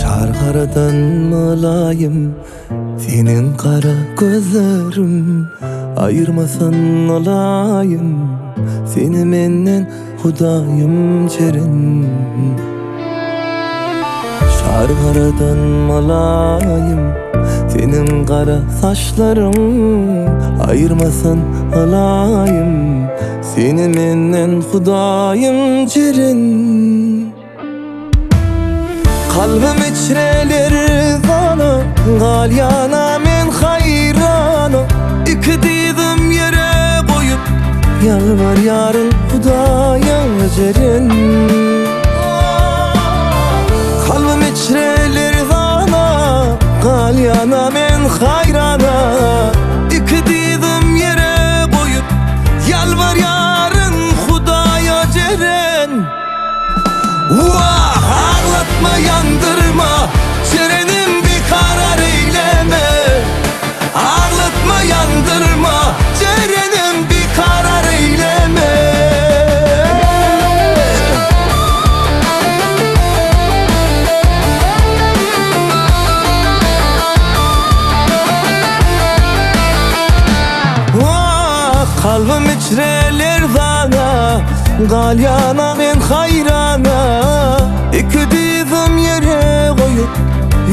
Şarkaradan malayım senin kara gözlerim, ayırmasan olayım seni menden Hudayım çerin. Şarkaradan malayım senin kara saçlarım, ayırmasan olayım seni menden Hudayım çerin. Kalbim içreler zana, galyana men hayrana, İki didim yere koyup yalvar yarın Hudaya cerin. Kalbim içreler zana, galyana men hayrana, İki didim yere koyup yalvar yarın Hudaya cerin. Ağlatma yandırma cerenim, bir karar eyleme. Ağlatma yandırma cerenim, bir karar eyleme. Kalbim içreler zana, galyana men hayrana, İki dizim yere koyup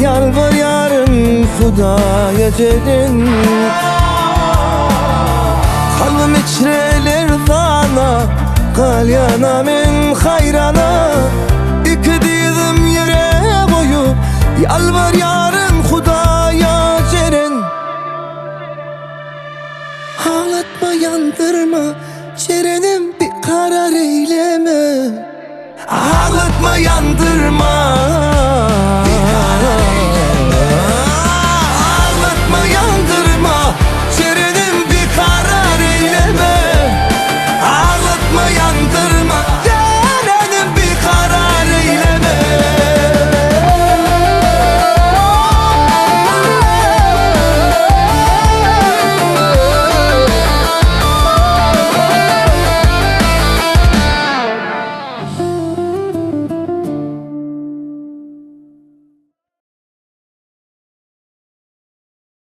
yalvar yarın Hudaya cerin. Kalbim içreler zana, galyana men hayrana, İki dizim yere koyup yalvar yarın Hudaya cerin. Ağlatma yandırma cerenim, bir karar eyleme. Ağlatma yandırma